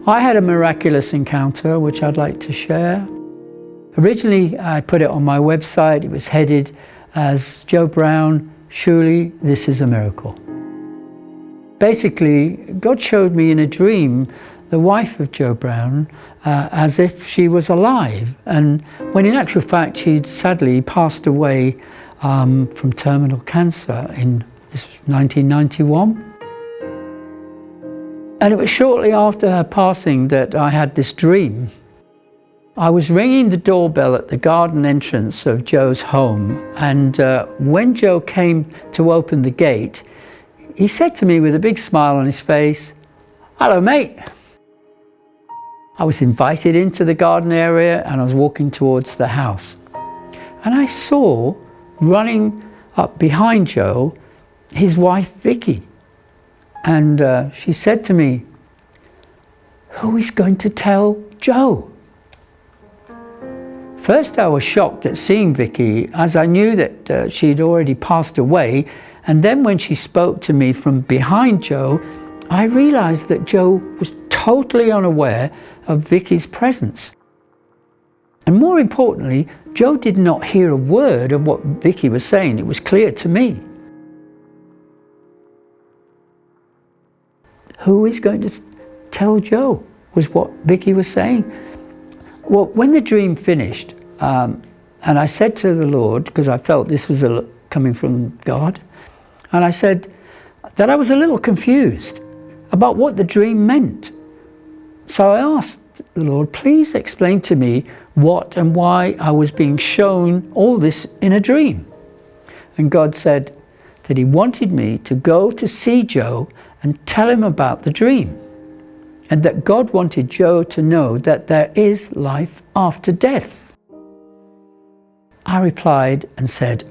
I had a miraculous encounter which I'd like to share. Originally, I put it on my website. It was headed as Joe Brown, Surely This is a Miracle. Basically, God showed me in a dream the wife of Joe Brown as if she was alive, and when in actual fact she'd sadly passed away from terminal cancer in 1991. And it was shortly after her passing that I had this dream. I was ringing the doorbell at the garden entrance of Joe's home, and when Joe came to open the gate, he said to me with a big smile on his face, "Hello, mate." I was invited into the garden area and I was walking towards the house. And I saw, running up behind Joe, his wife, Beaky. And she said to me, "Who is going to tell Joe?" First I was shocked at seeing Beaky, as I knew that she'd already passed away, and then when she spoke to me from behind Joe, I realised that Joe was totally unaware of Vicky's presence. And more importantly, Joe did not hear a word of what Vicky was saying. It was clear to me. Who is going to tell Joe, was what Vicky was saying. Well, when the dream finished, and I said to the Lord, because I felt this was coming from God, and I said that I was a little confused about what the dream meant. So I asked the Lord, please explain to me what and why I was being shown all this in a dream. And God said that he wanted me to go to see Joe and tell him about the dream, and that God wanted Joe to know that there is life after death. I replied and said,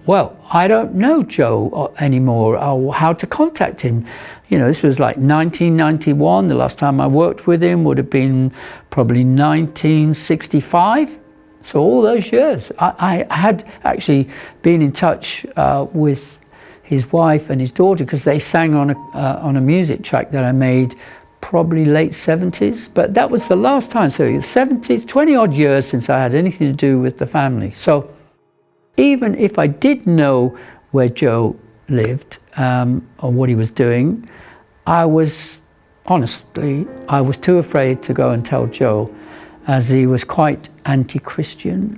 well, I don't know Joe anymore, or how to contact him. You know, this was like 1991. The last time I worked with him would have been probably 1965. So all those years. I had actually been in touch with his wife and his daughter, because they sang on a music track that I made probably late 70s. But that was the last time. So the 70s, 20 odd years since I had anything to do with the family. So even if I did know where Joe lived or what he was doing, I was too afraid to go and tell Joe, as he was quite anti-Christian,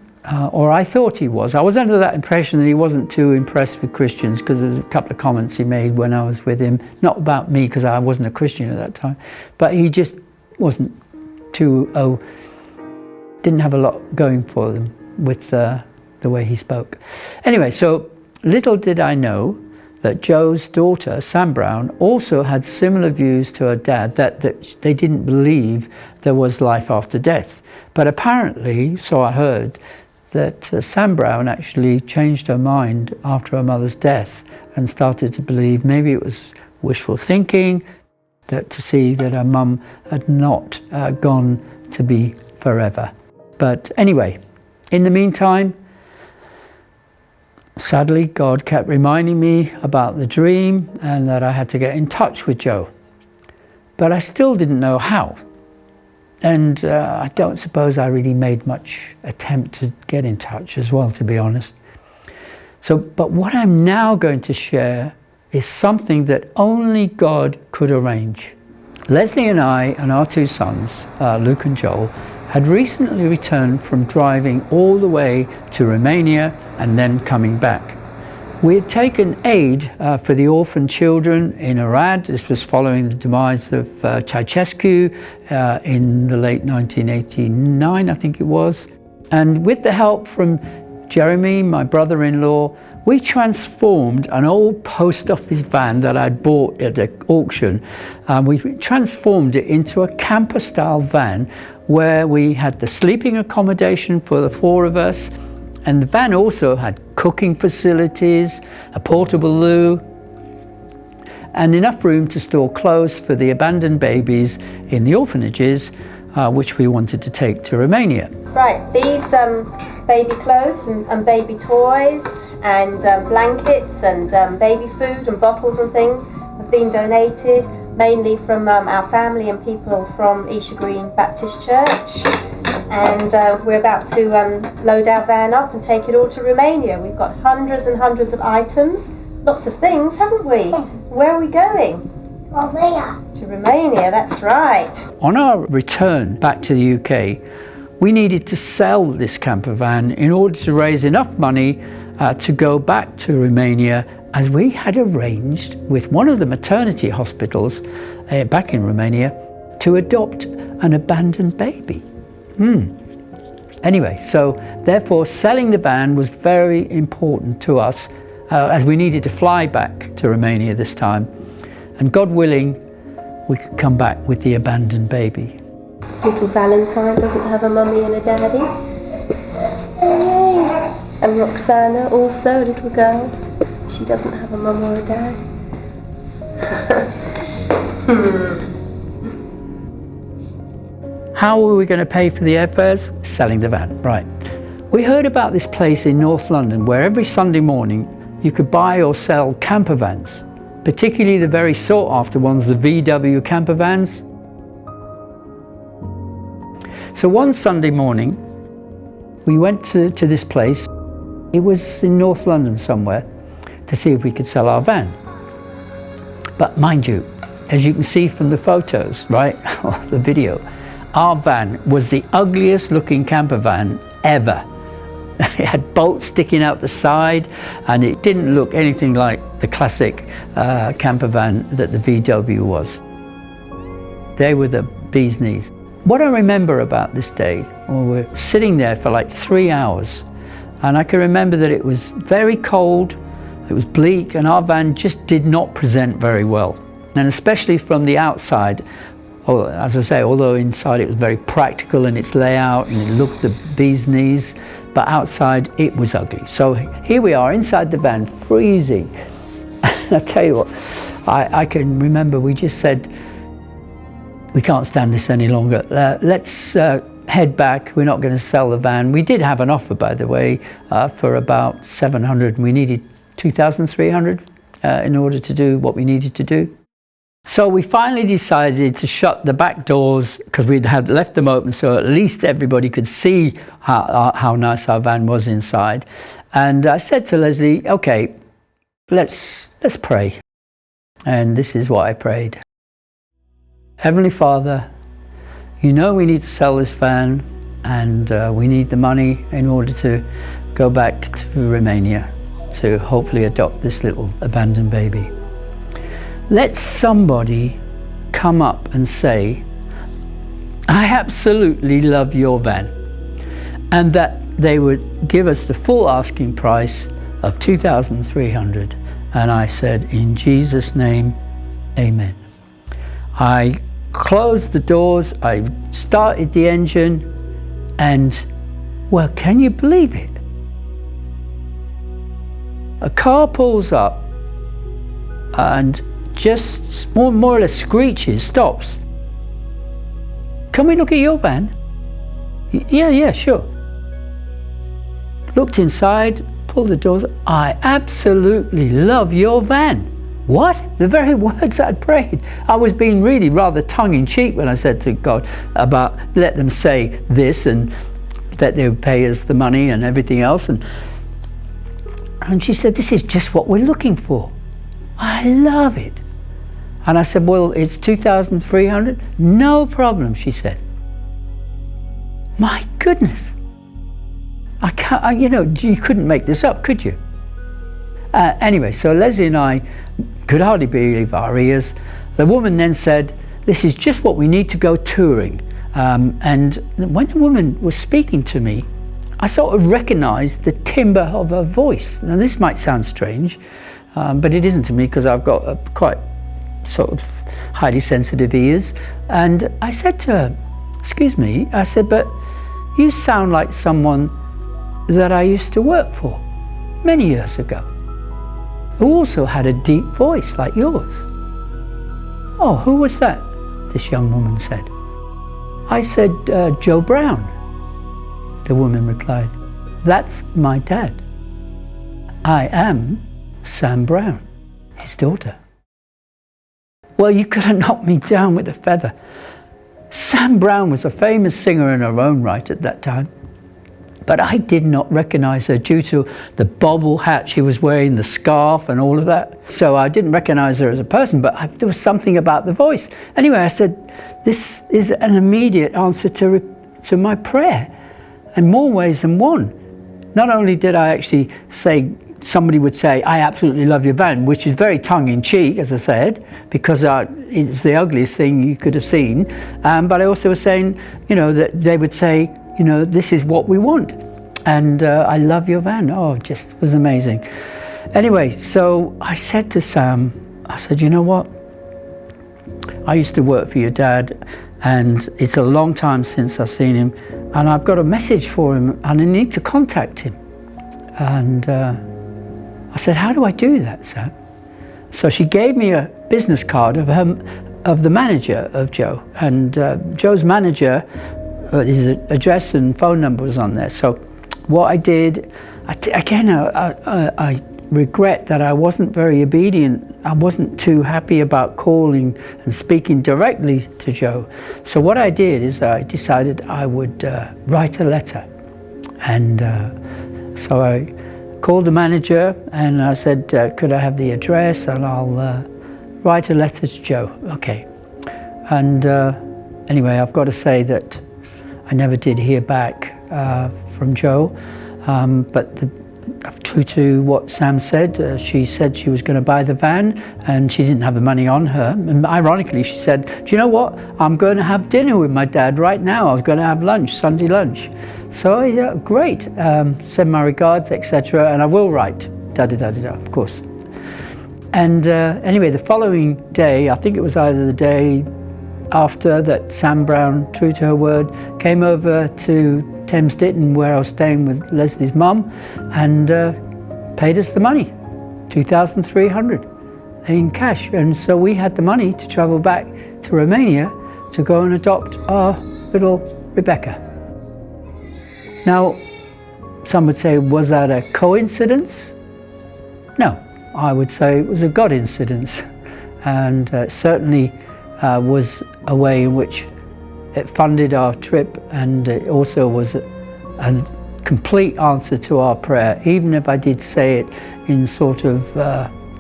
or I thought he was. I was under that impression that he wasn't too impressed with Christians, because there's a couple of comments he made when I was with him, not about me because I wasn't a Christian at that time, but he just wasn't too, didn't have a lot going for them with the way he spoke. Anyway, so little did I know that Joe's daughter, Sam Brown, also had similar views to her dad, that they didn't believe there was life after death. But apparently, so I heard, that Sam Brown actually changed her mind after her mother's death and started to believe maybe it was wishful thinking, that to see that her mum had not gone to be forever. But anyway, in the meantime, sadly, God kept reminding me about the dream and that I had to get in touch with Joe. But I still didn't know how. And I don't suppose I really made much attempt to get in touch as well, to be honest. But what I'm now going to share is something that only God could arrange. Leslie and I and our two sons, Luke and Joel, had recently returned from driving all the way to Romania and then coming back. We had taken aid for the orphan children in Arad. This was following the demise of Ceausescu in the late 1989, I think it was. And with the help from Jeremy, my brother-in-law, we transformed an old post office van that I'd bought at an auction. We transformed it into a camper-style van where we had the sleeping accommodation for the four of us, and the van also had cooking facilities, a portable loo, and enough room to store clothes for the abandoned babies in the orphanages, which we wanted to take to Romania. Right, these baby clothes and baby toys and blankets and baby food and bottles and things have been donated mainly from our family and people from Isha Green Baptist Church. And we're about to load our van up and take it all to Romania. We've got hundreds and hundreds of items, lots of things, haven't we? Where are we going? Romania. To Romania, that's right. On our return back to the UK, we needed to sell this camper van in order to raise enough money to go back to Romania, as we had arranged with one of the maternity hospitals back in Romania to adopt an abandoned baby. Anyway, so therefore selling the van was very important to us as we needed to fly back to Romania this time. And God willing, we could come back with the abandoned baby. Little Valentine doesn't have a mummy and a daddy. And Roxana, also a little girl, she doesn't have a mum or a dad. How were we going to pay for the airfares? Selling the van, right. We heard about this place in North London where every Sunday morning you could buy or sell camper vans, particularly the very sought after ones, the VW camper vans. So one Sunday morning, we went to this place. It was in North London somewhere, to see if we could sell our van. But mind you, as you can see from the photos, right, or the video, our van was the ugliest looking camper van ever. It had bolts sticking out the side, and it didn't look anything like the classic camper van that the VW was. They were the bee's knees. What I remember about this day, well, we're sitting there for like 3 hours, and I can remember that it was very cold, it was bleak, and our van just did not present very well. And especially from the outside, as I say, although inside it was very practical in its layout and it looked the bee's knees, but outside it was ugly. So here we are inside the van, freezing. And I tell you what, I can remember we just said, we can't stand this any longer. Let's head back. We're not going to sell the van. We did have an offer, by the way, for about 700, and we needed 2,300 in order to do what we needed to do. So we finally decided to shut the back doors, because we'd had left them open so at least everybody could see how nice our van was inside. And I said to Leslie, okay, let's pray. And this is what I prayed. Heavenly Father, you know we need to sell this van, and we need the money in order to go back to Romania to hopefully adopt this little abandoned baby. Let somebody come up and say, I absolutely love your van, and that they would give us the full asking price of 2,300. And I said, in Jesus' name, amen. I closed the doors, I started the engine, and, well, can you believe it? A car pulls up and just more or less screeches, stops. Can we look at your van? Yeah, sure. Looked inside, pulled the doors. I absolutely love your van. What? The very words I'd prayed. I was being really rather tongue-in-cheek when I said to God about let them say this and that they would pay us the money and everything else. And she said, this is just what we're looking for. I love it. And I said, well, it's 2,300? No problem, she said. My goodness. I can't, you couldn't make this up, could you? Anyway, so Leslie and I could hardly believe our ears. The woman then said, this is just what we need to go touring. And when the woman was speaking to me, I sort of recognized the timbre of her voice. Now this might sound strange, but it isn't to me, because I've got a quite sort of highly sensitive ears. And I said to her, excuse me, I said, but you sound like someone that I used to work for many years ago, who also had a deep voice like yours. Oh, who was that? This young woman said. I said, Joe Brown. The woman replied, that's my dad. I am Sam Brown, his daughter. Well, you could have knocked me down with a feather. Sam Brown was a famous singer in her own right at that time, but I did not recognize her due to the bobble hat she was wearing, the scarf and all of that. So I didn't recognize her as a person, but there was something about the voice. Anyway, I said, this is an immediate answer to my prayer in more ways than one. Not only did I actually say, somebody would say, I absolutely love your van, which is very tongue-in-cheek, as I said, because it's the ugliest thing you could have seen. But I also was saying, you know, that they would say, you know, this is what we want. And I love your van. Oh, it just was amazing. Anyway, so I said to Sam, I said, you know what? I used to work for your dad, and it's a long time since I've seen him, and I've got a message for him, and I need to contact him. And I said, how do I do that, Sam? So she gave me a business card of the manager of Joe, and Joe's manager, his address and phone number was on there. So what I did, I regret that I wasn't very obedient. I wasn't too happy about calling and speaking directly to Joe. So what I did is I decided I would write a letter. And so I called the manager and I said, could I have the address, and I'll write a letter to Joe. Okay. And anyway, I've got to say that I never did hear back from Joe, but true to what Sam said, she said she was going to buy the van and she didn't have the money on her. And ironically, she said, do you know what? I'm going to have dinner with my dad right now. I was going to have lunch, Sunday lunch. So yeah, great, send my regards, etc. And I will write, da-da-da-da-da, of course. And anyway, the following day, I think it was either the day after that, Sam Brown, true to her word, came over to Thames Ditton, where I was staying with Leslie's mum, and paid us the money, $2,300 in cash. And so we had the money to travel back to Romania to go and adopt our little Rebecca. Now, some would say, was that a coincidence? No, I would say it was a God incidence, and certainly was a way in which it funded our trip, and it also was a complete answer to our prayer, even if I did say it in sort of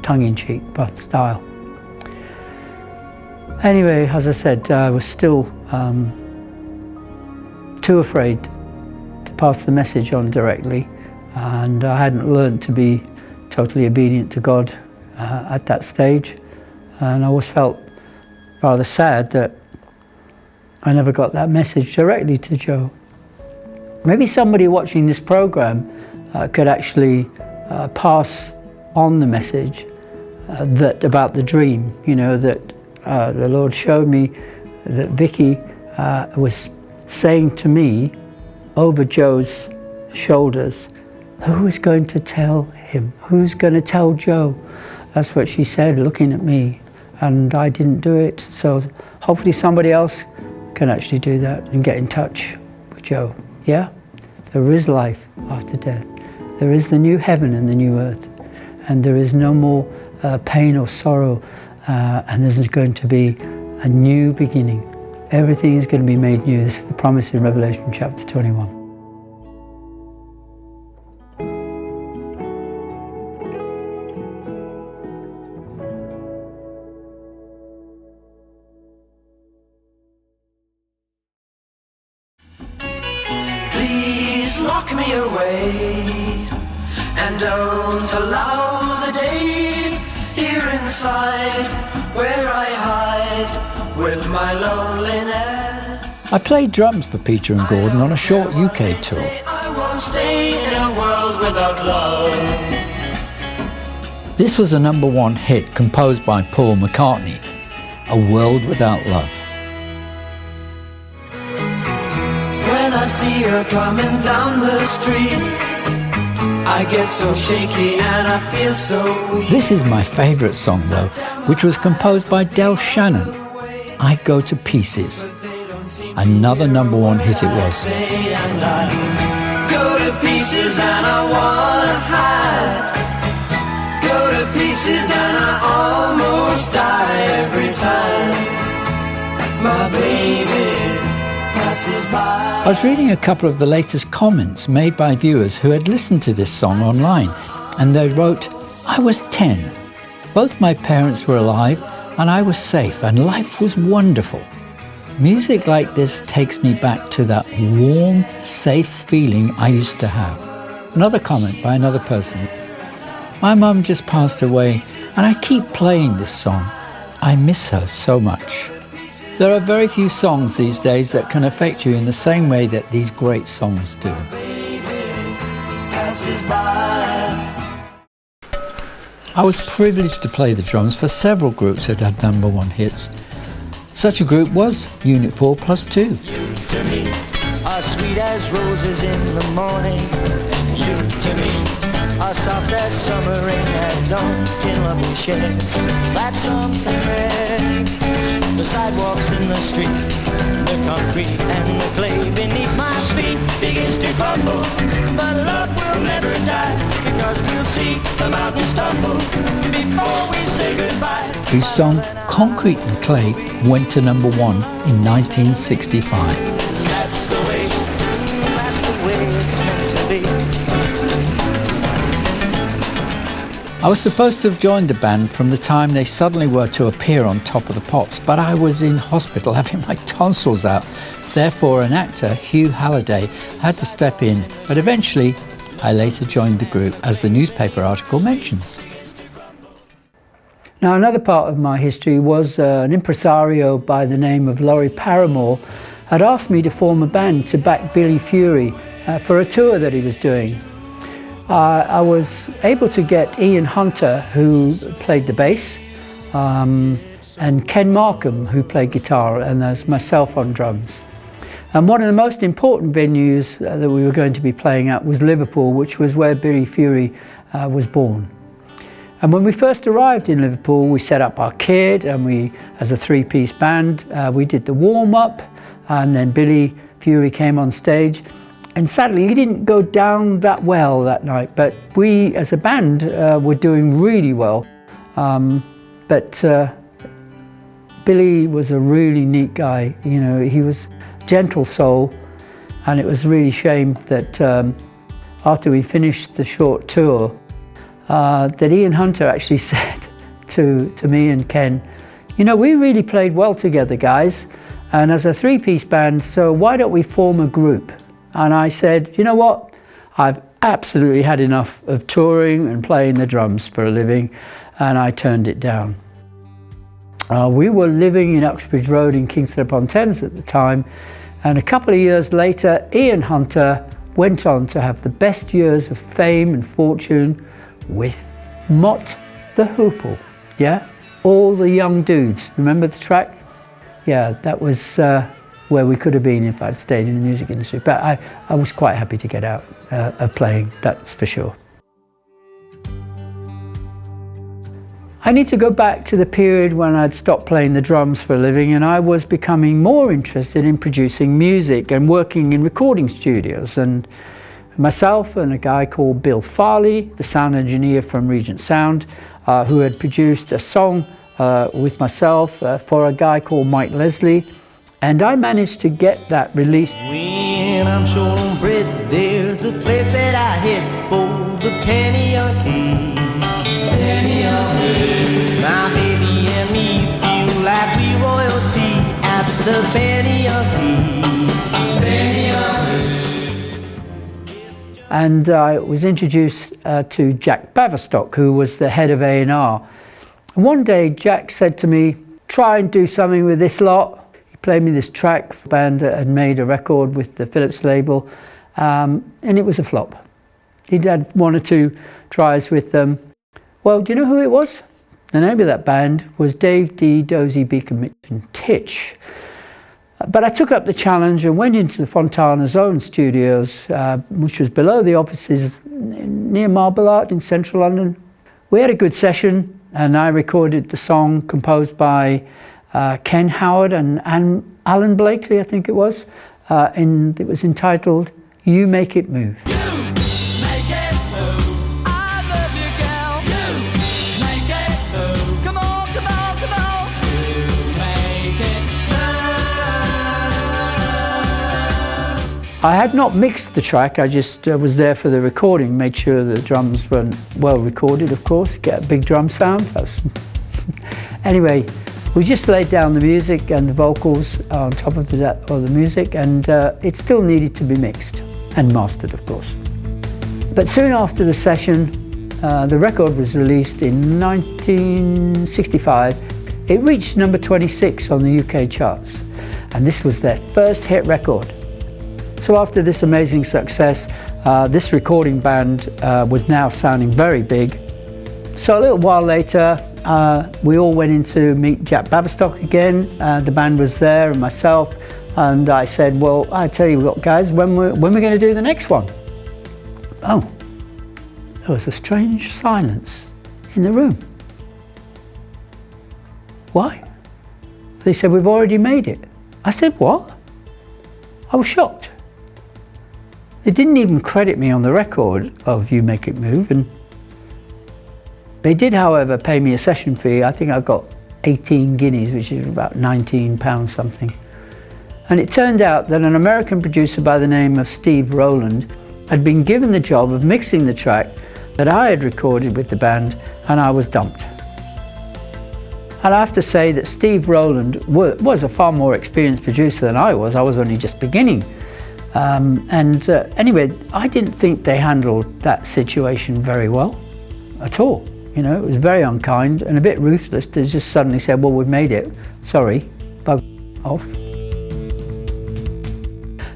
tongue-in-cheek style. Anyway, as I said, I was still too afraid to pass the message on directly, and I hadn't learned to be totally obedient to God at that stage, and I always felt rather sad that I never got that message directly to Joe. Maybe somebody watching this program could actually pass on the message that about the dream, you know, that the Lord showed me that Vicky was saying to me over Joe's shoulders, who is going to tell him? Who's going to tell Joe? That's what she said, looking at me. And I didn't do it, so hopefully somebody else can actually do that and get in touch with Joe. Yeah? There is life after death. There is the new heaven and the new earth. And there is no more pain or sorrow. And there's going to be a new beginning. Everything is going to be made new. This is the promise in Revelation chapter 21. Lock me away and don't allow the day here inside where I hide with my loneliness. I played drums for Peter and Gordon on a short UK tour. I won't stay in a world without love. This was a #1 hit composed by Paul McCartney, A World Without Love. When I see her coming down the street, I get so shaky and I feel so weak. This is my favourite song though, which was composed by Del Shannon, I Go to Pieces. Another #1 hit it was. And I go to pieces and I wanna hide. Go to pieces passes and I almost die every time my baby passes by. I was reading a couple of the latest comments made by viewers who had listened to this song online, and they wrote, "I was 10. Both my parents were alive and I was safe and life was wonderful. Music like this takes me back to that warm, safe feeling I used to have." Another comment by another person. "My mum just passed away and I keep playing this song. I miss her so much." There are very few songs these days that can affect you in the same way that these great songs do. I was privileged to play the drums for several groups that had #1 hits. Such a group was Unit 4+2. You to me are sweet as roses in the morning, and you to me are soft as summer rain at dawn. In love we share like something rare. The sidewalks in the street, the concrete and the clay beneath my feet begins to crumble, but love will never die, because we'll see the mountains tumble before we say goodbye. Whose song Concrete and Clay went to #1 in 1965. That's the way it's meant to be. I was supposed to have joined the band from the time they suddenly were to appear on Top of the Pops, but I was in hospital having my tonsils out. Therefore, an actor, Hugh Halliday, had to step in, but eventually I later joined the group, as the newspaper article mentions. Now, another part of my history was an impresario by the name of Laurie Paramore had asked me to form a band to back Billy Fury for a tour that he was doing. I was able to get Ian Hunter, who played the bass, and Ken Markham, who played guitar, and there's myself on drums. And one of the most important venues that we were going to be playing at was Liverpool, which was where Billy Fury was born. And when we first arrived in Liverpool, we set up our kit, and we, as a three-piece band, we did the warm-up, and then Billy Fury came on stage. And sadly, he didn't go down that well that night, but we, as a band, were doing really well. But Billy was a really neat guy. You know, he was gentle soul, and it was really shame that after we finished the short tour, that Ian Hunter actually said to me and Ken, "You know, we really played well together, guys, and as a three-piece band, so why don't we form a group?" And I said, "You know what? I've absolutely had enough of touring and playing the drums for a living," and I turned it down. We were living in Uxbridge Road in Kingston upon Thames at the time, and a couple of years later, Ian Hunter went on to have the best years of fame and fortune with Mott the Hoople. Yeah, All the Young Dudes. Remember the track? Yeah, that was where we could have been if I'd stayed in the music industry. But I was quite happy to get out of playing, that's for sure. I need to go back to the period when I'd stopped playing the drums for a living, and I was becoming more interested in producing music and working in recording studios. And myself and a guy called Bill Farley, the sound engineer from Regent Sound, who had produced a song with myself for a guy called Mike Leslie, and I managed to get that released. When I'm short on bread, there's a place that I hit for the penny a key. Penny a key. My baby and me feel like we royalty at the penny a key. Penny a key. And I was introduced to Jack Baverstock, who was the head of A&R. And one day Jack said to me, "Try and do something with this lot." Played me this track for a band that had made a record with the Philips label, and it was a flop. He'd had one or two tries with them. Well, do you know who it was? The name of that band was Dave D, Dozy, Beaky, Mick and Titch. But I took up the challenge and went into the Fontana's own studios, which was below the offices near Marble Art in central London. We had a good session, and I recorded the song composed by Ken Howard and Alan Blakely, I think it was, and it was entitled "You Make It Move." You make it move. I love you, girl. You make it I had not mixed the track, I just was there for the recording, made sure the drums were well recorded, of course, get a big drum sound. Anyway, we just laid down the music and the vocals on top of the music, and it still needed to be mixed and mastered, of course. But soon after the session, the record was released in 1965. It reached number 26 on the UK charts, and this was their first hit record. So after this amazing success, this recording band was now sounding very big. So a little while later, we all went in to meet Jack Baverstock again. The band was there and myself, and I said, well, I tell you what, guys, when we're going to do the next one? Oh, there was a strange silence in the room. Why? They said, we've already made it. I said, what? I was shocked. They didn't even credit me on the record of You Make It Move, and they did, however, pay me a session fee. I think I got 18 guineas, which is about £19 something. And it turned out that an American producer by the name of Steve Rowland had been given the job of mixing the track that I had recorded with the band, and I was dumped. And I have to say that Steve Rowland was a far more experienced producer than I was. I was only just beginning. Anyway, I didn't think they handled that situation very well at all. You know, it was very unkind and a bit ruthless to just suddenly say, well, we've made it, sorry, bug off.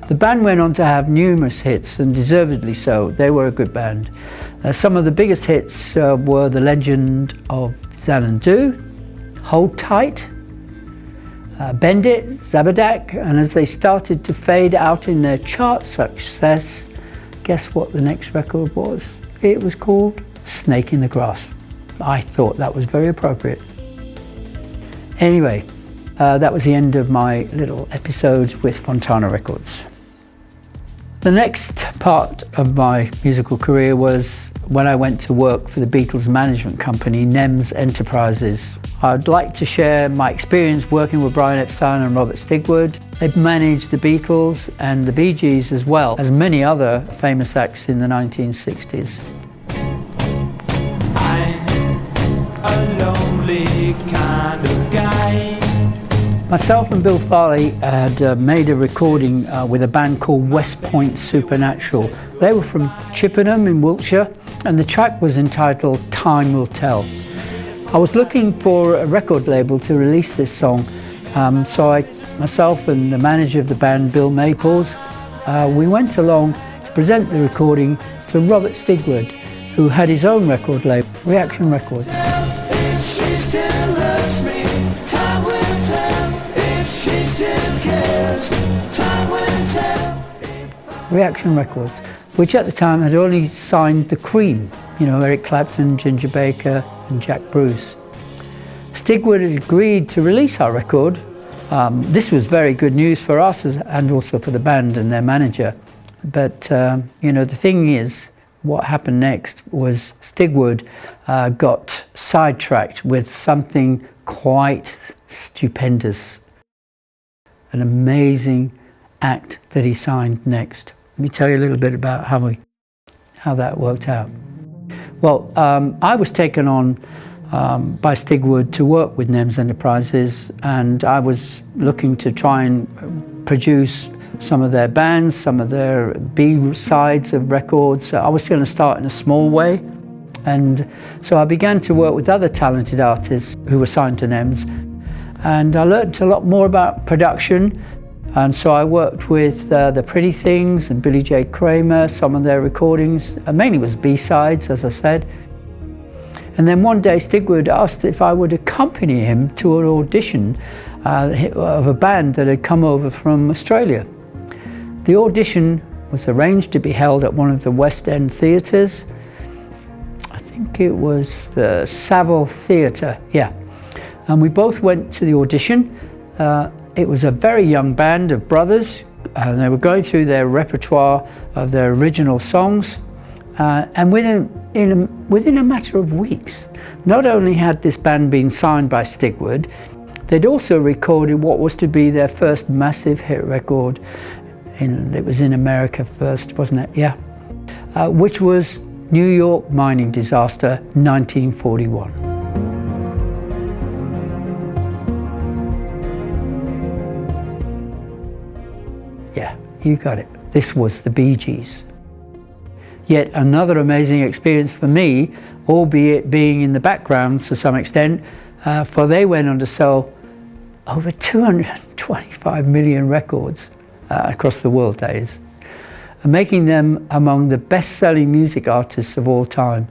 The band went on to have numerous hits, and deservedly so. They were a good band. Some of the biggest hits were The Legend of Xanadu, Hold Tight, Bend It, Zabadak, and as they started to fade out in their chart success, guess what the next record was? It was called Snake in the Grass. I thought that was very appropriate. Anyway, that was the end of my little episodes with Fontana Records. The next part of my musical career was when I went to work for the Beatles management company, NEMS Enterprises. I'd like to share my experience working with Brian Epstein and Robert Stigwood. They've managed the Beatles and the Bee Gees, as well as many other famous acts in the 1960s. I'm a lonely kind of guy. Myself and Bill Farley had made a recording with a band called West Point Supernatural. They were from Chippenham in Wiltshire, and the track was entitled Time Will Tell. I was looking for a record label to release this song, so myself and the manager of the band, Bill Maples, we went along to present the recording to Robert Stigwood, who had his own record label, Reaction Records. If she still loves me, time will tell. If she still cares, time will tell. Reaction Records, which at the time had only signed the Cream, you know, Eric Clapton, Ginger Baker and Jack Bruce. Stigwood had agreed to release our record. This was very good news for us and also for the band and their manager. But, you know, the thing is, what happened next was Stigwood got sidetracked with something quite stupendous. An amazing act that he signed next. Let me tell you a little bit about how that worked out. Well, I was taken on by Stigwood to work with NEMS Enterprises, and I was looking to try and produce some of their bands, some of their B-sides of records. I was going to start in a small way, and so I began to work with other talented artists who were signed to NEMS, and I learned a lot more about production. And so I worked with the Pretty Things and Billy J. Kramer, some of their recordings, mainly was B-sides, as I said. And then one day Stigwood asked if I would accompany him to an audition of a band that had come over from Australia. The audition was arranged to be held at one of the West End theatres. I think it was the Savile Theatre, yeah. And we both went to the audition. It was a very young band of brothers, and they were going through their repertoire of their original songs. And within a matter of weeks, not only had this band been signed by Stigwood, they'd also recorded what was to be their first massive hit record. It was in America first, wasn't it? Yeah. Which was New York mining disaster, 1941. Yeah, you got it. This was the Bee Gees. Yet another amazing experience for me, albeit being in the background to some extent, for they went on to sell over 225 million records across the world, that is, making them among the best-selling music artists of all time.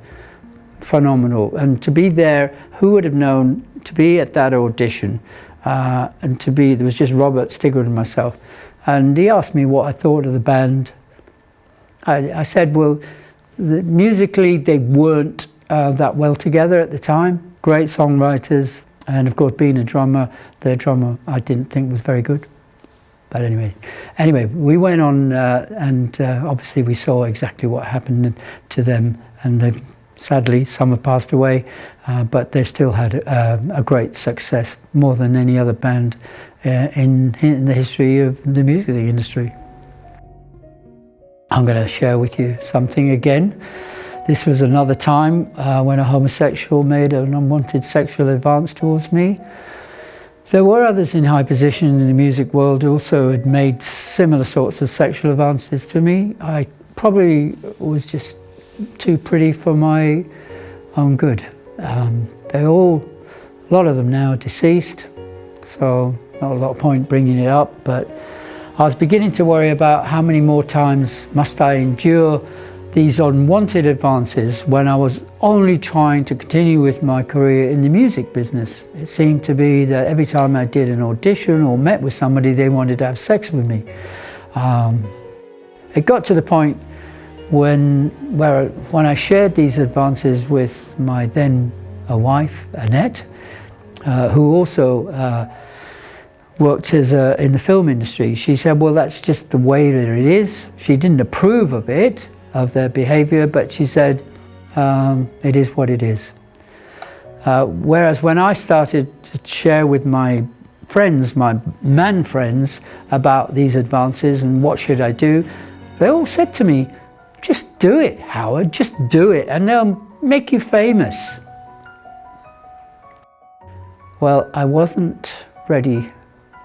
Phenomenal. And to be there, who would have known, to be at that audition, and to be, there was just Robert Stigwood and myself, and he asked me what I thought of the band. I said, well, musically they weren't that well together at the time. Great songwriters, and of course being a drummer, their drummer I didn't think was very good. But anyway, we went on and obviously we saw exactly what happened to them, and they've, sadly some have passed away, but they've still had a great success, more than any other band in the history of the music industry. I'm going to share with you something again. This was another time when a homosexual made an unwanted sexual advance towards me. There were others in high positions in the music world who also had made similar sorts of sexual advances to me. I probably was just too pretty for my own good. A lot of them now are deceased, so not a lot of point bringing it up, but I was beginning to worry about how many more times must I endure these unwanted advances when I was only trying to continue with my career in the music business. It seemed to be that every time I did an audition or met with somebody, they wanted to have sex with me. It got to the point when I shared these advances with my then wife, Annette, who also worked in the film industry. She said, well, that's just the way that it is. She didn't approve of it, of their behavior, but she said, it is what it is. Whereas when I started to share with my friends, my man friends, about these advances and what should I do, they all said to me, just do it, Howard, just do it, and they'll make you famous. Well, I wasn't ready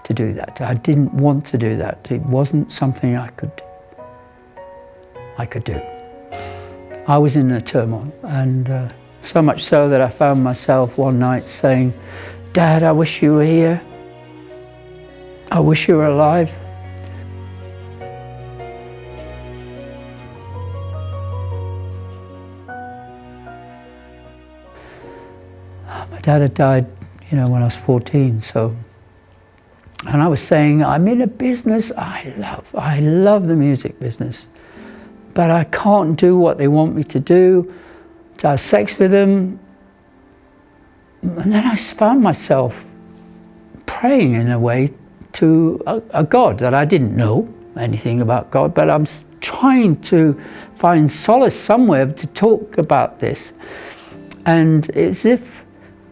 to do that. I didn't want to do that. It wasn't something I could do. I was in a turmoil, and so much so that I found myself one night saying, Dad, I wish you were here. I wish you were alive. My dad had died, when I was 14, and I was saying, I'm in a business I love the music business, but I can't do what they want me to do, to have sex with them. And then I found myself praying in a way to a God that I didn't know anything about God, but I'm trying to find solace somewhere to talk about this. And it's as if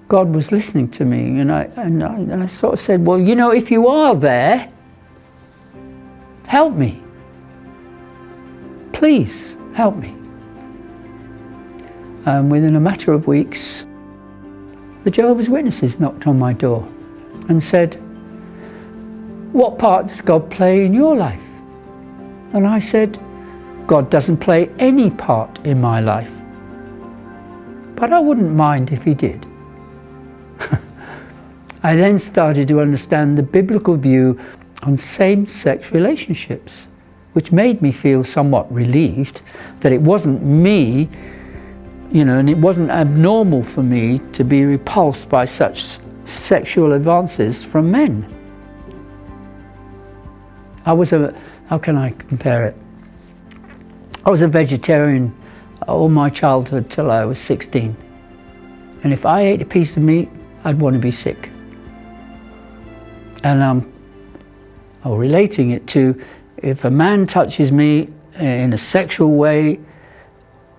God was listening to me, and I sort of said, well, if you are there, help me. Please, help me. Within a matter of weeks, the Jehovah's Witnesses knocked on my door and said, what part does God play in your life? And I said, God doesn't play any part in my life, but I wouldn't mind if he did. I then started to understand the biblical view on same-sex relationships, which made me feel somewhat relieved that it wasn't me, and it wasn't abnormal for me to be repulsed by such sexual advances from men. How can I compare it? I was a vegetarian all my childhood till I was 16. And if I ate a piece of meat, I'd want to be sick. And I'm relating it to, if a man touches me in a sexual way,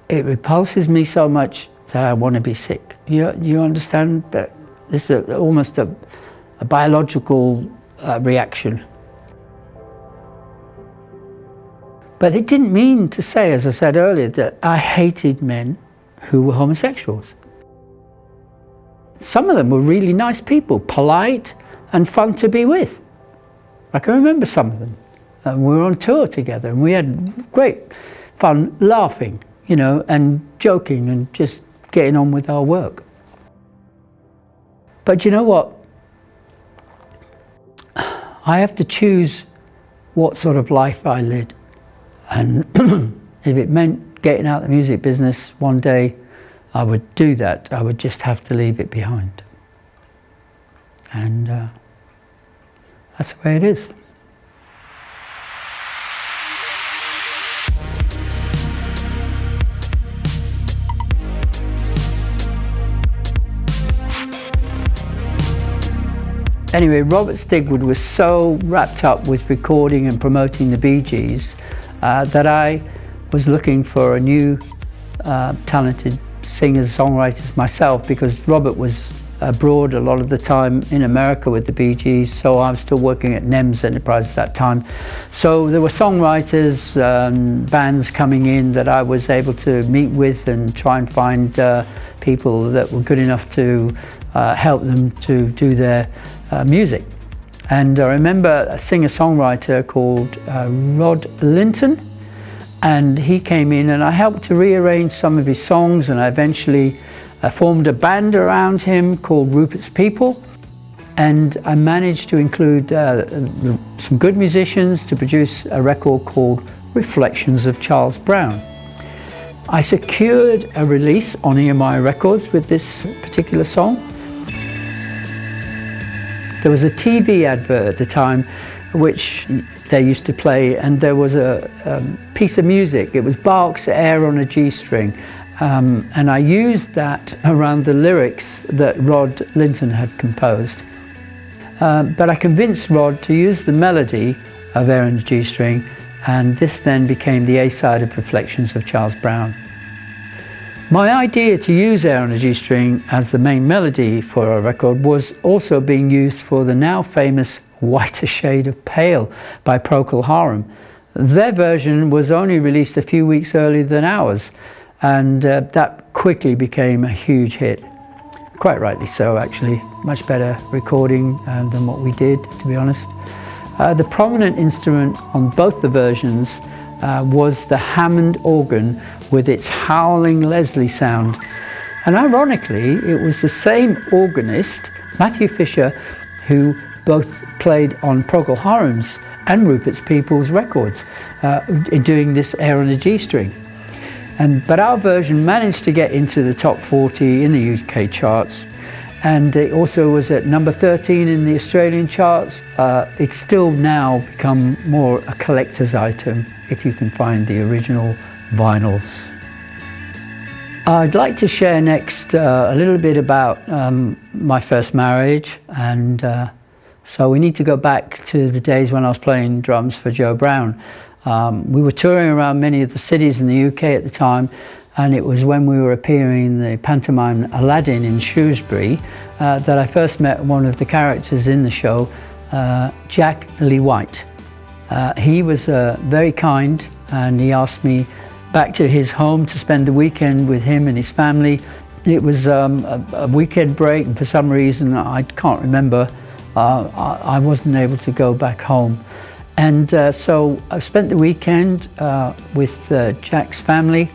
it repulses me so much that I want to be sick. You understand that this is almost a biological reaction. But it didn't mean to say, as I said earlier, that I hated men who were homosexuals. Some of them were really nice people, polite and fun to be with. I can remember some of them. We were on tour together and we had great fun laughing, you know, and joking and just getting on with our work. But you know what? I have to choose what sort of life I led. And if it meant getting out of the music business one day, I would do that. I would just have to leave it behind. And that's the way it is. Anyway, Robert Stigwood was so wrapped up with recording and promoting the Bee Gees that I was looking for a new talented singers-songwriters myself, because Robert was abroad a lot of the time in America with the Bee Gees, so I was still working at NEMS Enterprises at that time. So there were songwriters, bands coming in that I was able to meet with and try and find people that were good enough to help them to do their music. And I remember a singer-songwriter called Rod Linton, and he came in and I helped to rearrange some of his songs, and I eventually formed a band around him called Rupert's People, and I managed to include some good musicians to produce a record called Reflections of Charles Brown. I secured a release on EMI Records with this particular song. There was a TV advert at the time which they used to play, and there was a piece of music. It was Bach's Air on a G string, and I used that around the lyrics that Rod Linton had composed. But I convinced Rod to use the melody of Air on a G string, and this then became the A-side of Reflections of Charles Brown. My idea to use Air on a G string as the main melody for a record was also being used for the now famous Whiter Shade of Pale by Procol Harum. Their version was only released a few weeks earlier than ours, and that quickly became a huge hit. Quite rightly so, actually. Much better recording than what we did, to be honest. The prominent instrument on both the versions was the Hammond organ with its howling Leslie sound. And ironically, it was the same organist, Matthew Fisher, who both played on Procol Harum's and Rupert's People's records, doing this Air on a G string. But our version managed to get into the top 40 in the UK charts, and it also was at number 13 in the Australian charts. It's still now become more a collector's item if you can find the original vinyls. I'd like to share next a little bit about my first marriage, and so we need to go back to the days when I was playing drums for Joe Brown. We were touring around many of the cities in the UK at the time, and it was when we were appearing in the pantomime Aladdin in Shrewsbury that I first met one of the characters in the show, Jack Lee White. He was very kind, and he asked me back to his home to spend the weekend with him and his family. It was a weekend break, and for some reason, I can't remember, I wasn't able to go back home. And so I spent the weekend with Jack's family,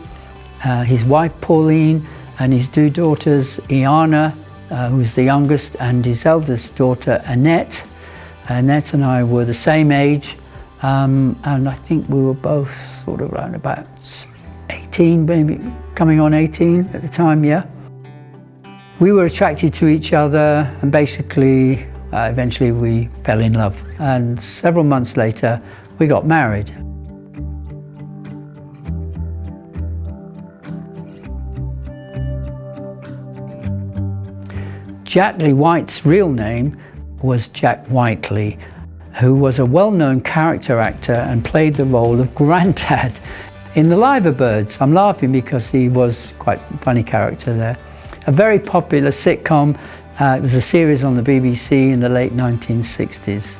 his wife Pauline, and his two daughters, Iana, who's the youngest, and his eldest daughter, Annette. Annette and I were the same age, and I think we were both sort of around about 18, maybe coming on 18 at the time, yeah. We were attracted to each other, and basically, eventually we fell in love. And several months later, we got married. Jack Lee White's real name was Jack Whiteley, who was a well-known character actor and played the role of Grandad in The Liverbirds. I'm laughing because he was quite a funny character there. A very popular sitcom. It was a series on the BBC in the late 1960s.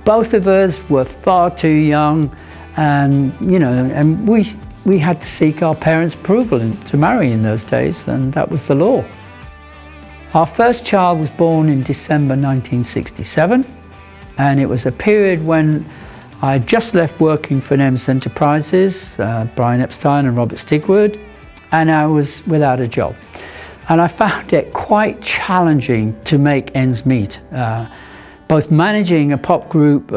Both of us were far too young And, you know, and we had to seek our parents' approval to marry in those days, and that was the law. Our first child was born in December 1967, and it was a period when I had just left working for NEMS Enterprises, Brian Epstein and Robert Stigwood, and I was without a job. And I found it quite challenging to make ends meet. Both managing a pop group,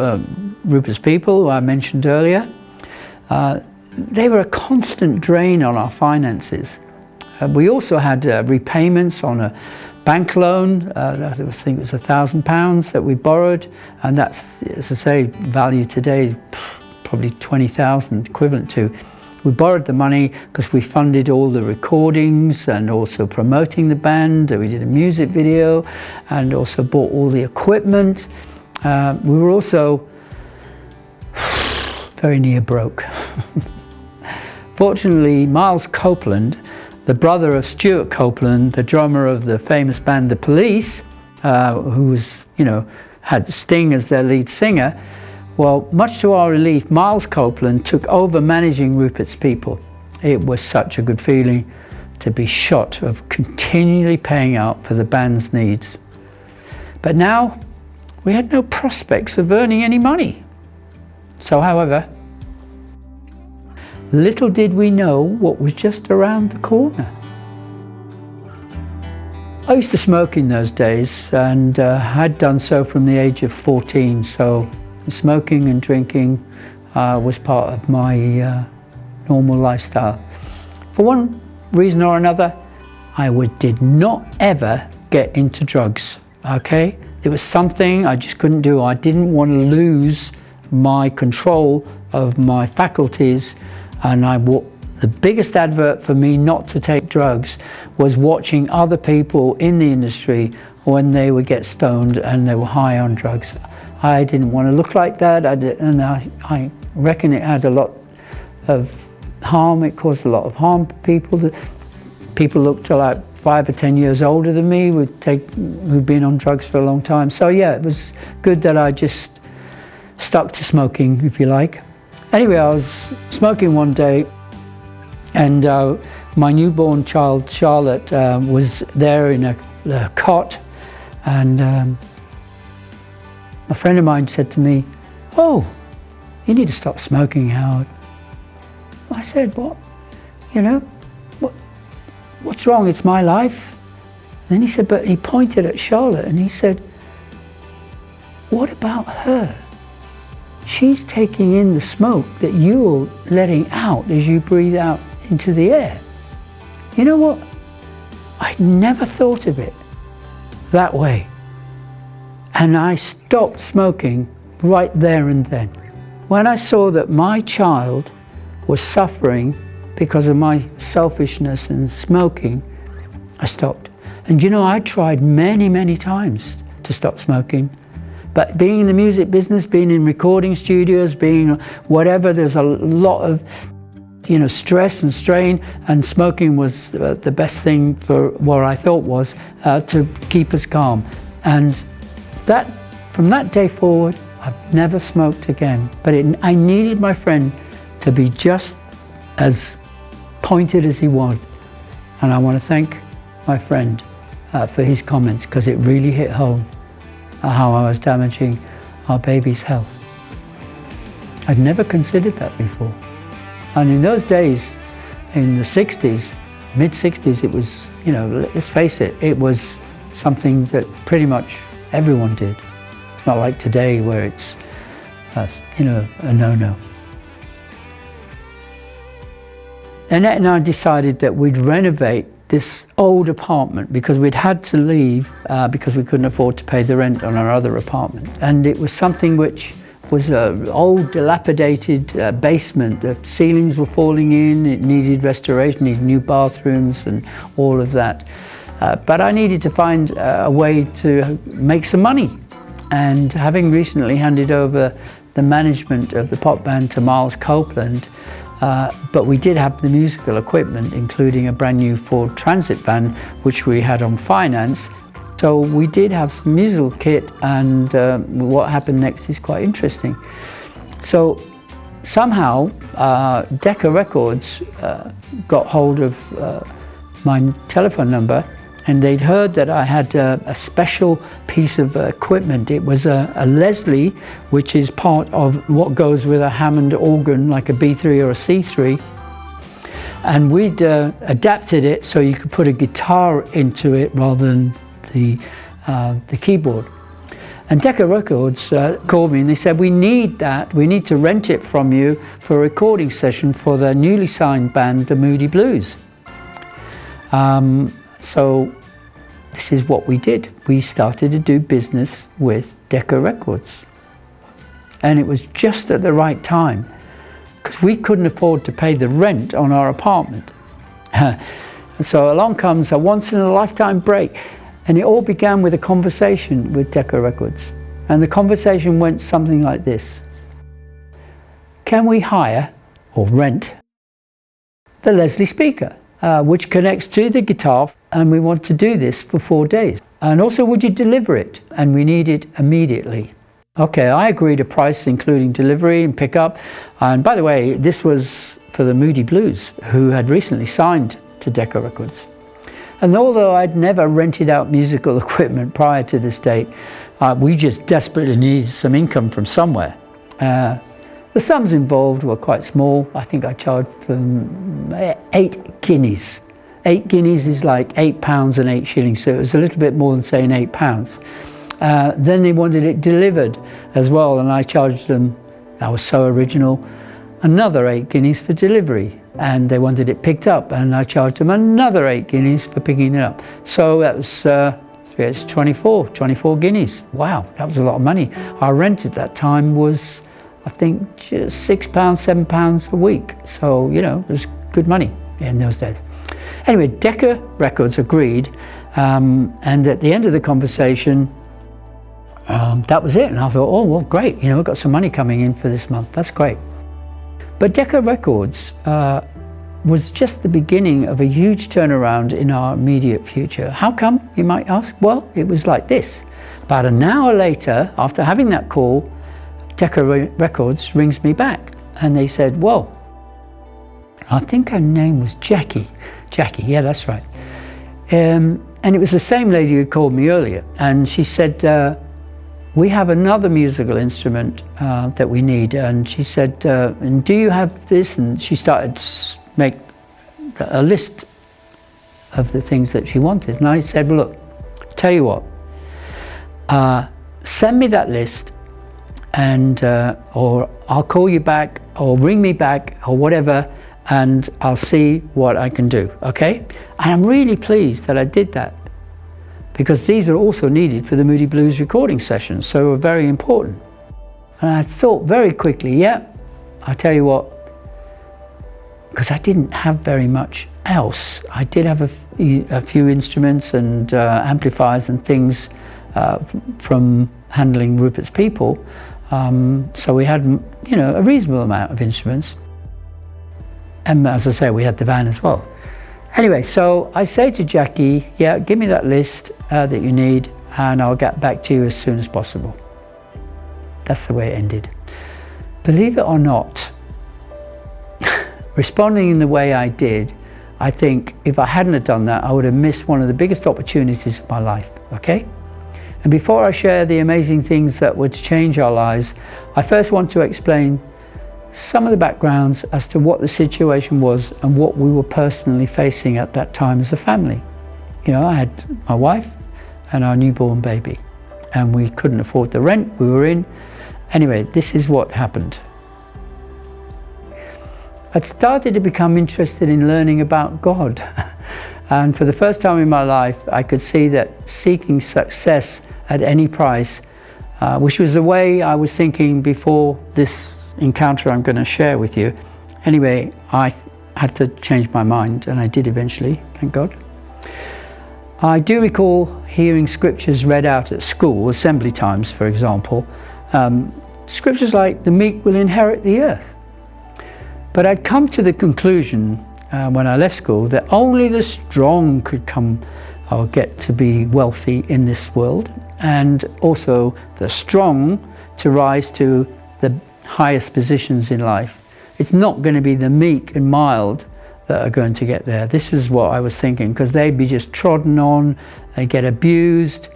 Rupert's People, who I mentioned earlier, they were a constant drain on our finances. We also had repayments on a bank loan. I think it was £1,000 that we borrowed, and that's, as I say, value today probably 20,000 equivalent to. We borrowed the money because we funded all the recordings and also promoting the band. We did a music video and also bought all the equipment. We were also very near broke. Fortunately, Miles Copeland, the brother of Stuart Copeland, the drummer of the famous band The Police, who was, you know, had Sting as their lead singer, well, much to our relief, Miles Copeland took over managing Rupert's People. It was such a good feeling to be shot of continually paying out for the band's needs. But now, we had no prospects of earning any money. So, however, little did we know what was just around the corner. I used to smoke in those days, and had done so from the age of 14, so smoking and drinking was part of my normal lifestyle. For one reason or another, I did not ever get into drugs, okay? It was something I just couldn't do. I didn't want to lose my control of my faculties, and the biggest advert for me not to take drugs was watching other people in the industry when they would get stoned and they were high on drugs. I didn't want to look like that, and I reckon it had a lot of harm. It caused a lot of harm to people. People looked like 5 or 10 years older than me who'd been on drugs for a long time. So yeah, it was good that I just stuck to smoking, if you like. Anyway, I was smoking one day, and my newborn child, Charlotte, was there in a cot, and a friend of mine said to me, "Oh, you need to stop smoking, Howard." I said, "What? You know, what's wrong? It's my life." And then he said, but he pointed at Charlotte and he said, "What about her? She's taking in the smoke that you're letting out as you breathe out into the air." You know what? I never thought of it that way. And I stopped smoking right there and then. When I saw that my child was suffering because of my selfishness and smoking, I stopped. And you know, I tried many, many times to stop smoking. But being in the music business, being in recording studios, being whatever, there's a lot of, you know, stress and strain, and smoking was the best thing for what I thought was to keep us calm. And from that day forward, I've never smoked again. But I needed my friend to be just as pointed as he was. And I want to thank my friend for his comments, because it really hit home how I was damaging our baby's health. I'd never considered that before. And in those days, in the 60s, mid-60s, it was, you know, let's face it, it was something that pretty much everyone did. It's not like today where it's, you know, a no-no. Annette and I decided that we'd renovate this old apartment because we'd had to leave because we couldn't afford to pay the rent on our other apartment. And it was something which was an old, dilapidated basement. The ceilings were falling in, it needed restoration, needed new bathrooms and all of that. But I needed to find a way to make some money. And having recently handed over the management of the pop band to Miles Copeland, but we did have the musical equipment, including a brand new Ford Transit van, which we had on finance. So we did have some musical kit, and what happened next is quite interesting. So somehow Decca Records got hold of my telephone number, and they'd heard that I had a special piece of equipment. It was a Leslie, which is part of what goes with a Hammond organ, like a B3 or a C3. And we'd adapted it so you could put a guitar into it rather than the keyboard. And Decca Records called me and they said, we need that, we need to rent it from you for a recording session for the newly signed band, the Moody Blues. So this is what we did. We started to do business with Decca Records. And it was just at the right time, because we couldn't afford to pay the rent on our apartment. So along comes a once-in-a-lifetime break. And it all began with a conversation with Decca Records. And the conversation went something like this. Can we hire or rent the Leslie speaker, which connects to the guitar, and we want to do this for 4 days. And also, would you deliver it? And we need it immediately. Okay, I agreed a price including delivery and pickup. And by the way, this was for the Moody Blues, who had recently signed to Decca Records. And although I'd never rented out musical equipment prior to this date, we just desperately needed some income from somewhere. The sums involved were quite small. I think I charged them 8 guineas. 8 guineas is like £8 and 8 shillings, so it was a little bit more than saying £8. Then they wanted it delivered as well, and I charged them, I was so original, another 8 guineas for delivery. And they wanted it picked up, and I charged them another 8 guineas for picking it up. So that was it's 24 guineas. Wow, that was a lot of money. Our rent at that time was, I think, just £6, £7 a week. So, you know, it was good money in those days. Anyway, Decca Records agreed, and at the end of the conversation, that was it. And I thought, oh, well, great, you know, we've got some money coming in for this month. That's great. But Decca Records was just the beginning of a huge turnaround in our immediate future. How come, you might ask? Well, it was like this. About an hour later, after having that call, Decca Records rings me back, and they said, well, I think her name was Jackie. Jackie, yeah, that's right. And it was the same lady who called me earlier, and she said, we have another musical instrument that we need. And she said, and do you have this? And she started to make a list of the things that she wanted. And I said, well, look, tell you what, send me that list, and or I'll call you back, or ring me back, or whatever, and I'll see what I can do, okay? And I'm really pleased that I did that, because these were also needed for the Moody Blues recording sessions, so they were very important. And I thought very quickly, yeah, I'll tell you what, because I didn't have very much else. I did have a few instruments and amplifiers and things from handling Rupert's people, so we had, you know, a reasonable amount of instruments. And as I say, we had the van as well. Anyway, so I say to Jackie, yeah, give me that list that you need, and I'll get back to you as soon as possible. That's the way it ended. Believe it or not, responding in the way I did, I think if I hadn't have done that, I would have missed one of the biggest opportunities of my life, okay? And before I share the amazing things that would change our lives, I first want to explain some of the backgrounds as to what the situation was and what we were personally facing at that time as a family. You know, I had my wife and our newborn baby, and we couldn't afford the rent we were in. Anyway, this is what happened. I'd started to become interested in learning about God. And for the first time in my life, I could see that seeking success at any price, which was the way I was thinking before this encounter I'm going to share with you. Anyway, I had to change my mind, and I did eventually, thank God. I do recall hearing scriptures read out at school, assembly times, for example. Scriptures like, the meek will inherit the earth. But I'd come to the conclusion when I left school that only the strong could come or get to be wealthy in this world, and also the strong to rise to the highest positions in life. It's not going to be the meek and mild that are going to get there. This is what I was thinking, because they'd be just trodden on, they get abused,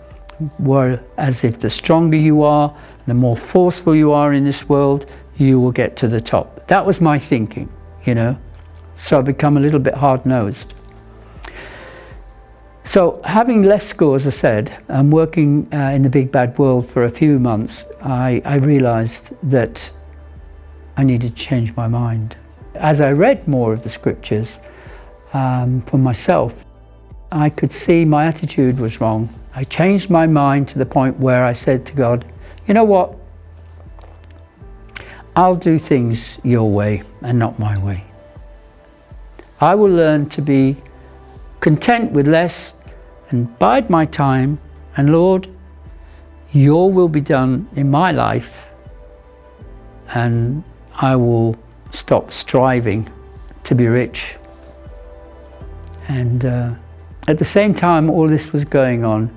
whereas if the stronger you are, the more forceful you are in this world, you will get to the top. That was my thinking, you know. So I become a little bit hard-nosed. So having left school, as I said, and working in the big bad world for a few months, I realized that I needed to change my mind. As I read more of the scriptures for myself, I could see my attitude was wrong. I changed my mind to the point where I said to God, you know what? I'll do things your way and not my way. I will learn to be content with less and bide my time, and Lord, your will be done in my life, and I will stop striving to be rich. And at the same time all this was going on,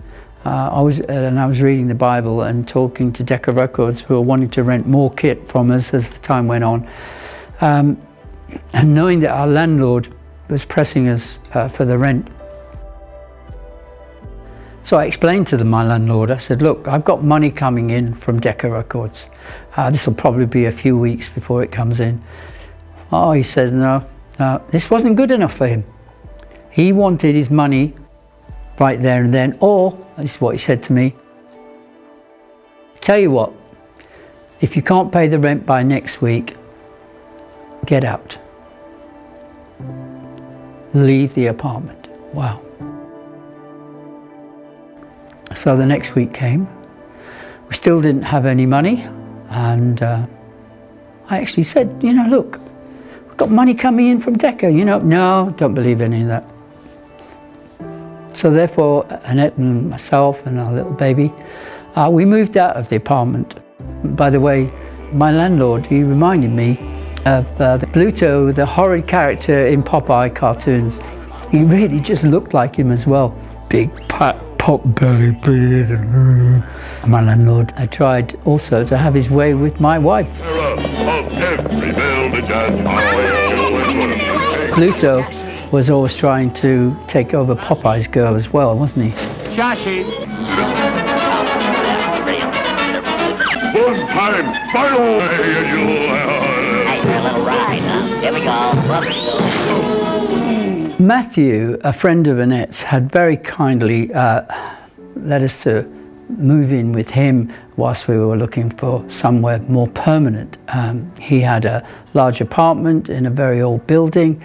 I was reading the Bible and talking to Decca Records, who were wanting to rent more kit from us as the time went on, and knowing that our landlord was pressing us for the rent. So I explained to my landlord, I said, look, I've got money coming in from Decca Records. This will probably be a few weeks before it comes in. Oh, he says, no, this wasn't good enough for him. He wanted his money right there and then, or, this is what he said to me, tell you what, if you can't pay the rent by next week, get out. Leave the apartment. Wow. So the next week came. We still didn't have any money, and I actually said, you know, look, we've got money coming in from Decca, you know. No, don't believe any of that. So therefore, Annette and myself and our little baby, we moved out of the apartment. By the way, my landlord, he reminded me of the Bluto, the horrid character in Popeye cartoons. He really just looked like him as well. Big pot-belly beard. And my landlord, I tried also to have his way with my wife. Bluto was always trying to take over Popeye's girl as well, wasn't he? Joshie. One time, final. Hey, a little ride, huh? Here we go. Matthew, a friend of Annette's, had very kindly let us to move in with him whilst we were looking for somewhere more permanent. He had a large apartment in a very old building,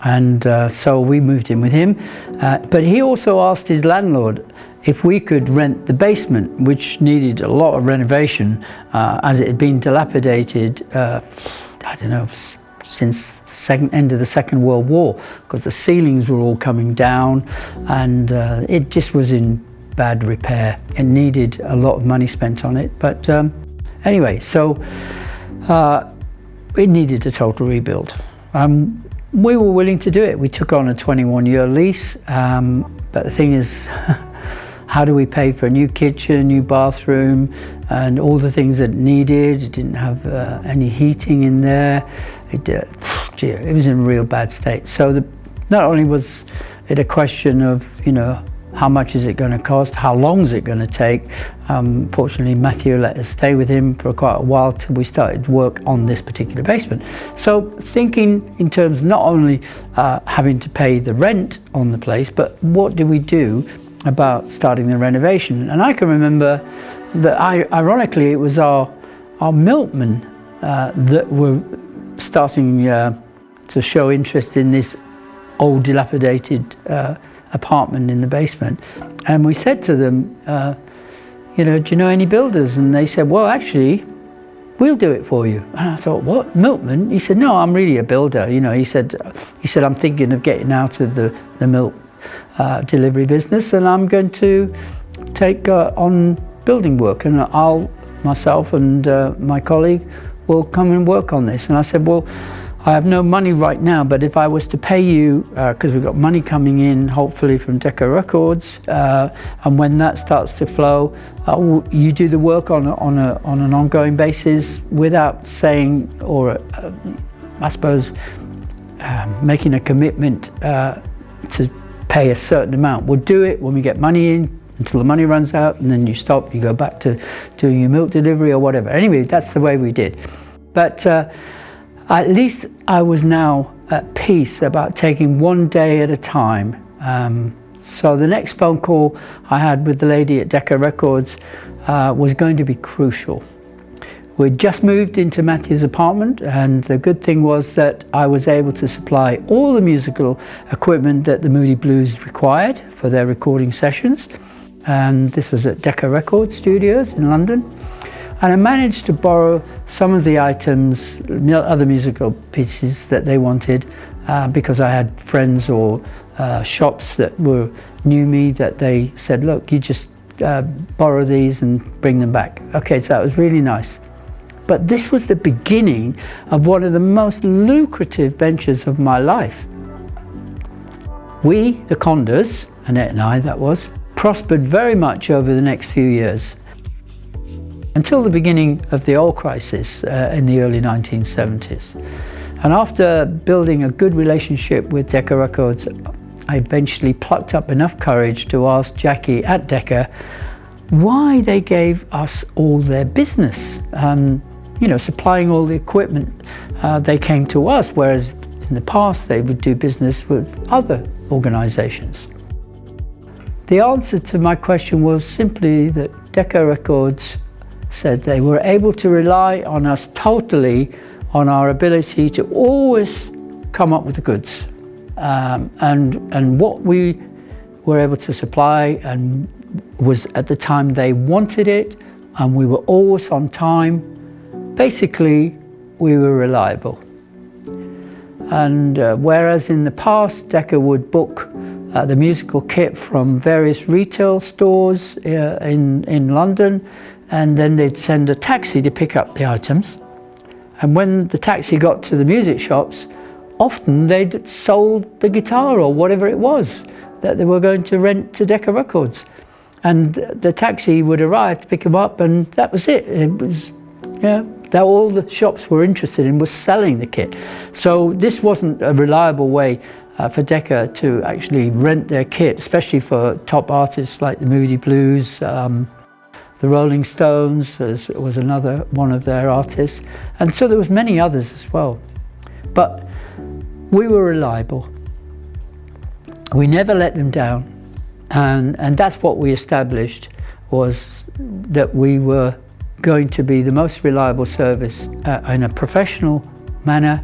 and so we moved in with him. But he also asked his landlord if we could rent the basement, which needed a lot of renovation, as it had been dilapidated, I don't know, since the end of the Second World War, because the ceilings were all coming down, and it just was in bad repair. It needed a lot of money spent on it. But anyway, so it needed a total rebuild. We were willing to do it. We took on a 21-year lease, but the thing is, how do we pay for a new kitchen, new bathroom, and all the things that it needed? It didn't have any heating in there. It was in a real bad state. So not only was it a question of, you know, how much is it going to cost, how long is it going to take? Fortunately, Matthew let us stay with him for quite a while till we started work on this particular basement. So thinking in terms not only having to pay the rent on the place, but what do we do about starting the renovation? And I can remember that ironically it was our milkmen that were starting to show interest in this old dilapidated apartment in the basement. And we said to them, you know, do you know any builders? And they said, well, actually, we'll do it for you. And I thought, what, milkman? He said, no, I'm really a builder. You know, he said, I'm thinking of getting out of the milk delivery business, and I'm going to take on building work, and myself and my colleague will come and work on this. And I said, well, I have no money right now, but if I was to pay you, because we've got money coming in, hopefully from Decca Records, and when that starts to flow, you do the work on an ongoing basis without saying, or I suppose, making a commitment to pay a certain amount. We'll do it when we get money in, until the money runs out, and then you stop, you go back to doing your milk delivery or whatever. Anyway, that's the way we did. But at least I was now at peace about taking one day at a time. So the next phone call I had with the lady at Decca Records was going to be crucial. We'd just moved into Matthew's apartment, and the good thing was that I was able to supply all the musical equipment that the Moody Blues required for their recording sessions. And this was at Decca Records Studios in London. And I managed to borrow some of the items, other musical pieces that they wanted, because I had friends or shops that knew me, that they said, look, you just borrow these and bring them back. Okay, so that was really nice. But this was the beginning of one of the most lucrative ventures of my life. We, the Condors, Annette and I, that was, prospered very much over the next few years, until the beginning of the oil crisis in the early 1970s. And after building a good relationship with Decca Records, I eventually plucked up enough courage to ask Jackie at Decca why they gave us all their business. You know, supplying all the equipment, they came to us, whereas in the past they would do business with other organizations. The answer to my question was simply that Decca Records said they were able to rely on us totally, on our ability to always come up with the goods, and what we were able to supply, and was at the time they wanted it, and we were always on time. Basically, we were reliable. And whereas in the past Decca would book the musical kit from various retail stores in London, and then they'd send a taxi to pick up the items. And when the taxi got to the music shops, often they'd sold the guitar or whatever it was that they were going to rent to Decca Records. And the taxi would arrive to pick them up, and that was it. It was, that all the shops were interested in was selling the kit. So this wasn't a reliable way for Decca to actually rent their kit, especially for top artists like the Moody Blues, the Rolling Stones was another one of their artists, and so there was many others as well. But we were reliable. We never let them down, and that's what we established, was that we were going to be the most reliable service in a professional manner.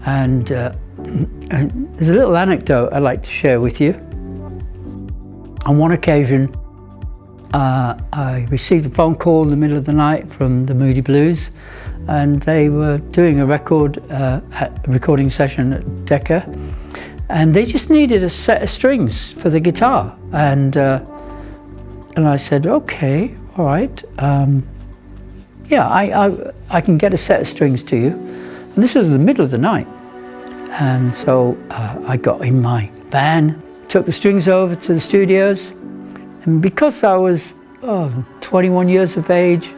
And there's a little anecdote I'd like to share with you. On one occasion, I received a phone call in the middle of the night from the Moody Blues, and they were doing a recording session at Decca, and they just needed a set of strings for the guitar. And I said, okay, all right, yeah, I can get a set of strings to you. And this was in the middle of the night. And so I got in my van, took the strings over to the studios, and because I was 21 years of age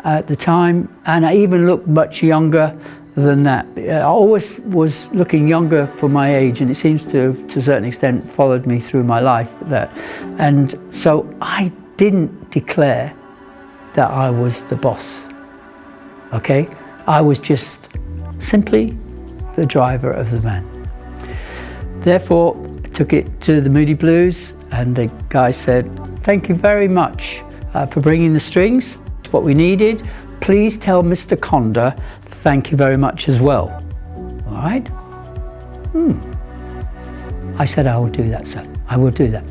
at the time, and I even looked much younger than that. I always was looking younger for my age, and it seems to a certain extent, followed me through my life. And so I didn't declare that I was the boss, okay? I was just simply the driver of the van. Therefore, I took it to the Moody Blues, and the guy said, thank you very much for bringing the strings. It's what we needed. Please tell Mr. Conder thank you very much as well. All right? I said, I will do that, sir. I will do that.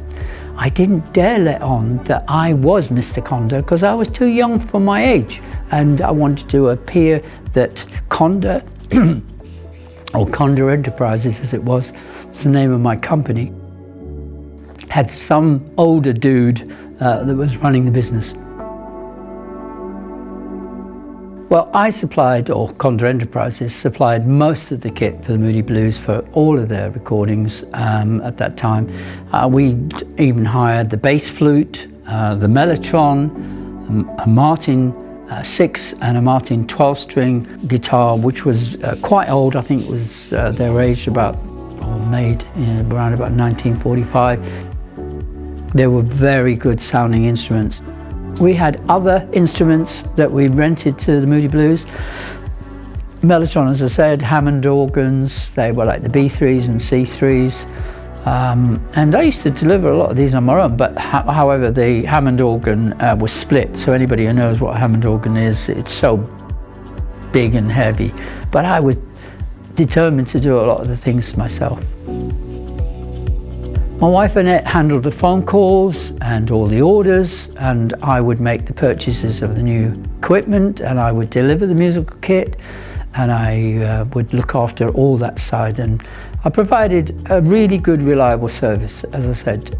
I didn't dare let on that I was Mr. Conder, because I was too young for my age, and I wanted to appear that Conder, or Conder Enterprises as it was the name of my company, had some older dude that was running the business. Well, I supplied, or Conder Enterprises supplied most of the kit for the Moody Blues for all of their recordings at that time. We even hired the bass flute, the mellotron, a Martin 6 and a Martin 12-string guitar, which was quite old. I think it was they were aged about, or made around about 1945. They were very good sounding instruments. We had other instruments that we rented to the Moody Blues. Mellotron, as I said, Hammond organs. They were like the B3s and C3s. And I used to deliver a lot of these on my own, but however, the Hammond organ was split. So anybody who knows what a Hammond organ is, it's so big and heavy. But I was determined to do a lot of the things myself. My wife Annette handled the phone calls and all the orders, and I would make the purchases of the new equipment, and I would deliver the musical kit, and I would look after all that side. And I provided a really good, reliable service, as I said,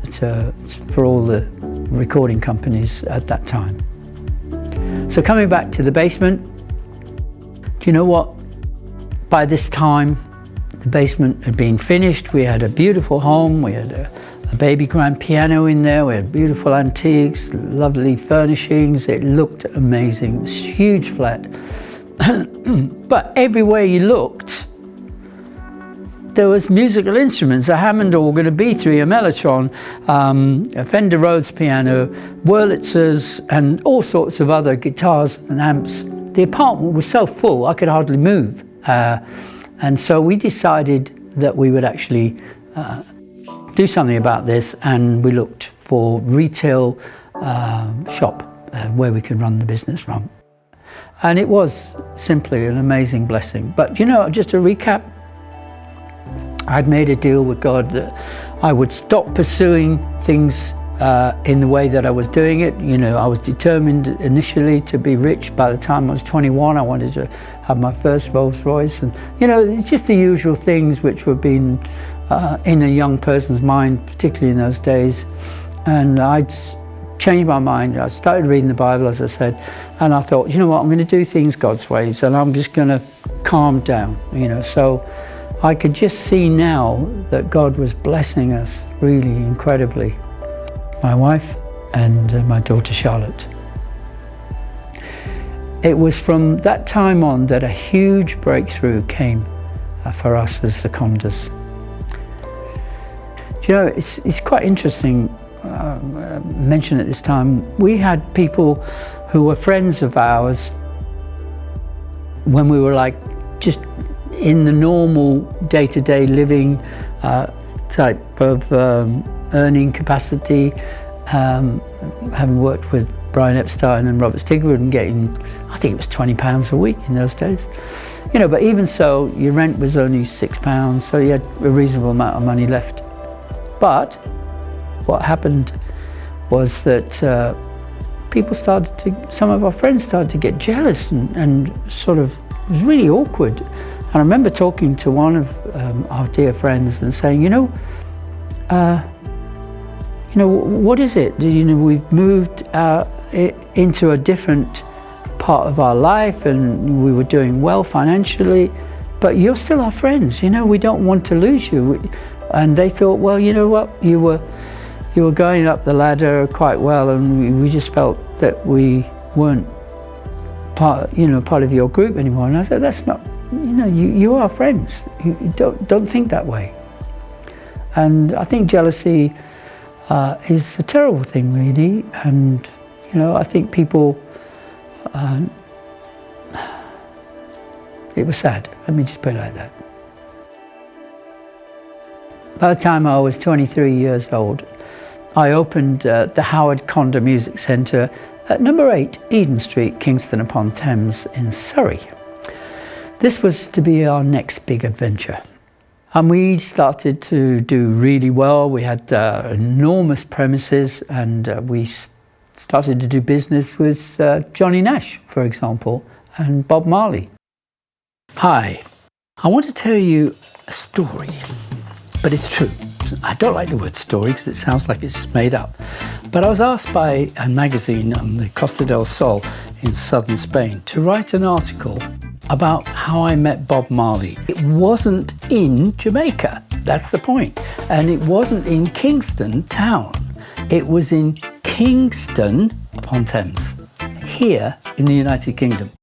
for all the recording companies at that time. So coming back to the basement, do you know what? By this time, the basement had been finished. We had a beautiful home. We had a baby grand piano in there. We had beautiful antiques, lovely furnishings. It looked amazing. It was a huge flat. But everywhere you looked, there was musical instruments, a Hammond organ, a B3, a mellotron, a Fender Rhodes piano, Wurlitzers, and all sorts of other guitars and amps. The apartment was so full, I could hardly move. And so we decided that we would actually do something about this, and we looked for retail shop where we could run the business from. And it was simply an amazing blessing. But you know, just to recap, I'd made a deal with God that I would stop pursuing things in the way that I was doing it. You know, I was determined initially to be rich. By the time I was 21, I wanted to have my first Rolls Royce. And, you know, it's just the usual things which were being in a young person's mind, particularly in those days. And I just changed my mind. I started reading the Bible, as I said, and I thought, you know what, I'm going to do things God's ways, and I'm just going to calm down, you know. So I could just see now that God was blessing us really incredibly. My wife and my daughter Charlotte. It was from that time on that a huge breakthrough came for us as the Condors. Do you know, it's quite interesting, mention at this time, we had people who were friends of ours when we were like just in the normal day-to-day living type of earning capacity, having worked with Brian Epstein and Robert Stigwood and getting, I think it was £20 a week in those days. You know, but even so, your rent was only £6, so you had a reasonable amount of money left. But what happened was that some of our friends started to get jealous and sort of, it was really awkward. And I remember talking to one of our dear friends and saying, you know, what is it? You know, we've moved into a different part of our life, and we were doing well financially, but you're still our friends. You know, we don't want to lose you. And they thought, well, you know what? You were going up the ladder quite well, and we just felt that we weren't part of your group anymore. And I said, that's not. You know, you are friends. You don't think that way. And I think jealousy is a terrible thing, really. And you know, I think people. It was sad. Let me just put it like that. By the time I was 23 years old, I opened the Howard Conder Music Centre at number 8 Eden Street, Kingston upon Thames in Surrey. This was to be our next big adventure. And we started to do really well. We had enormous premises, and we started to do business with Johnny Nash, for example, and Bob Marley. Hi, I want to tell you a story, but it's true. I don't like the word story because it sounds like it's made up. But I was asked by a magazine on the Costa del Sol in southern Spain to write an article about how I met Bob Marley. It wasn't in Jamaica, that's the point. And it wasn't in Kingston town. It was in Kingston upon Thames, here in the United Kingdom.